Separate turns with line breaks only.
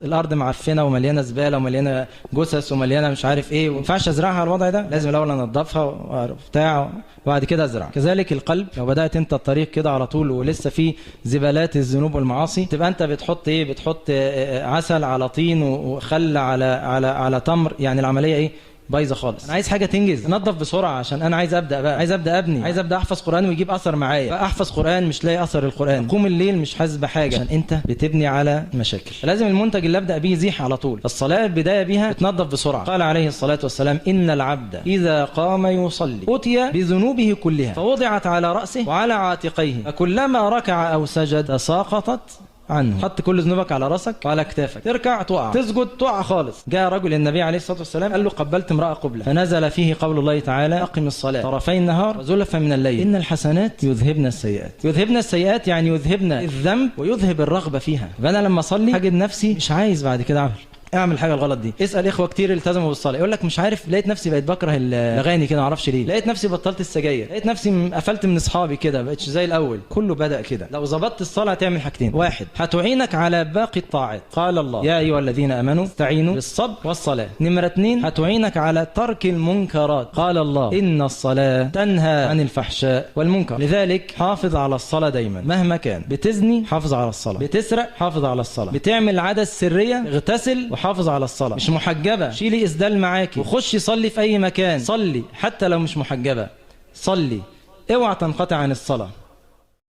الارض معفنه ومليانه زباله ومليانه جثث ومليانه مش عارف ايه، ما ينفعش ازرعها على الوضع ده، لازم الاول انضفها وبتاع وبعد كده ازرع. كذلك القلب، لو بدات انت الطريق كده على طول ولسه في زبالات الذنوب والمعاصي، تبقى انت بتحط ايه، بتحط عسل على طين وخل على تمر، يعني العمليه ايه، بايظه خالص. انا عايز حاجه تنجز، انضف بسرعه عشان انا عايز ابدا بقى، عايز ابدا ابني، عايز ابدا احفظ قران ويجيب اثر معايا. بقى احفظ قران مش لاقي اثر القران، اقوم الليل مش حاسس بحاجه، عشان انت بتبني على مشاكل. لازم المنتج اللي ابدا بيه يزيح على طول. الصلاه البدايه بيها تنضف بسرعه. قال عليه الصلاه والسلام: ان العبد اذا قام يصلي اتي بذنوبه كلها فوضعت على راسه وعلى عاتقيه، فكلما ركع او سجد تساقطت عنه. حط كل ذنوبك على راسك وعلى كتافك، تركع تقع، تسجد تقع خالص. جاء رجل النبي عليه الصلاه والسلام قال له: قبلت امراه قبله، فنزل فيه قول الله تعالى: اقم الصلاه طرفي النهار وزلفا من الليل ان الحسنات يذهبن السيئات. يذهبن السيئات يعني يذهبن الذنب ويذهب الرغبه فيها. فانا لما اصلي هجد نفسي مش عايز بعد كده اعمل حاجه الغلط دي. اسال اخوه كتير التزموا بالصلاه، يقول لك مش عارف، لقيت نفسي بقيت بكره الاغاني كده، ما اعرفش ليه، لقيت نفسي بطلت السجاير، لقيت نفسي قفلت من اصحابي كده، بقتش زي الاول. كله بدا كده. لو ظبطت الصلاه تعمل حاجتين: واحد، هتعينك على باقي الطاعات، قال الله: يا ايها الذين امنوا استعينوا بالصبر والصلاه. نمره 2، هتعينك على ترك المنكرات، قال الله: ان الصلاه تنهى عن الفحشاء والمنكر. لذلك حافظ على الصلاه دايما مهما كان. بتزني حافظ على الصلاه، بتسرق حافظ على الصلاه، بتعمل عاده سريه اغتسل وحافظ على الصلاه. مش محجبه شيلي اسدال معاكي وخشي صلي في اي مكان، صلي حتى لو مش محجبه، صلي، اوعى تنقطع عن الصلاه.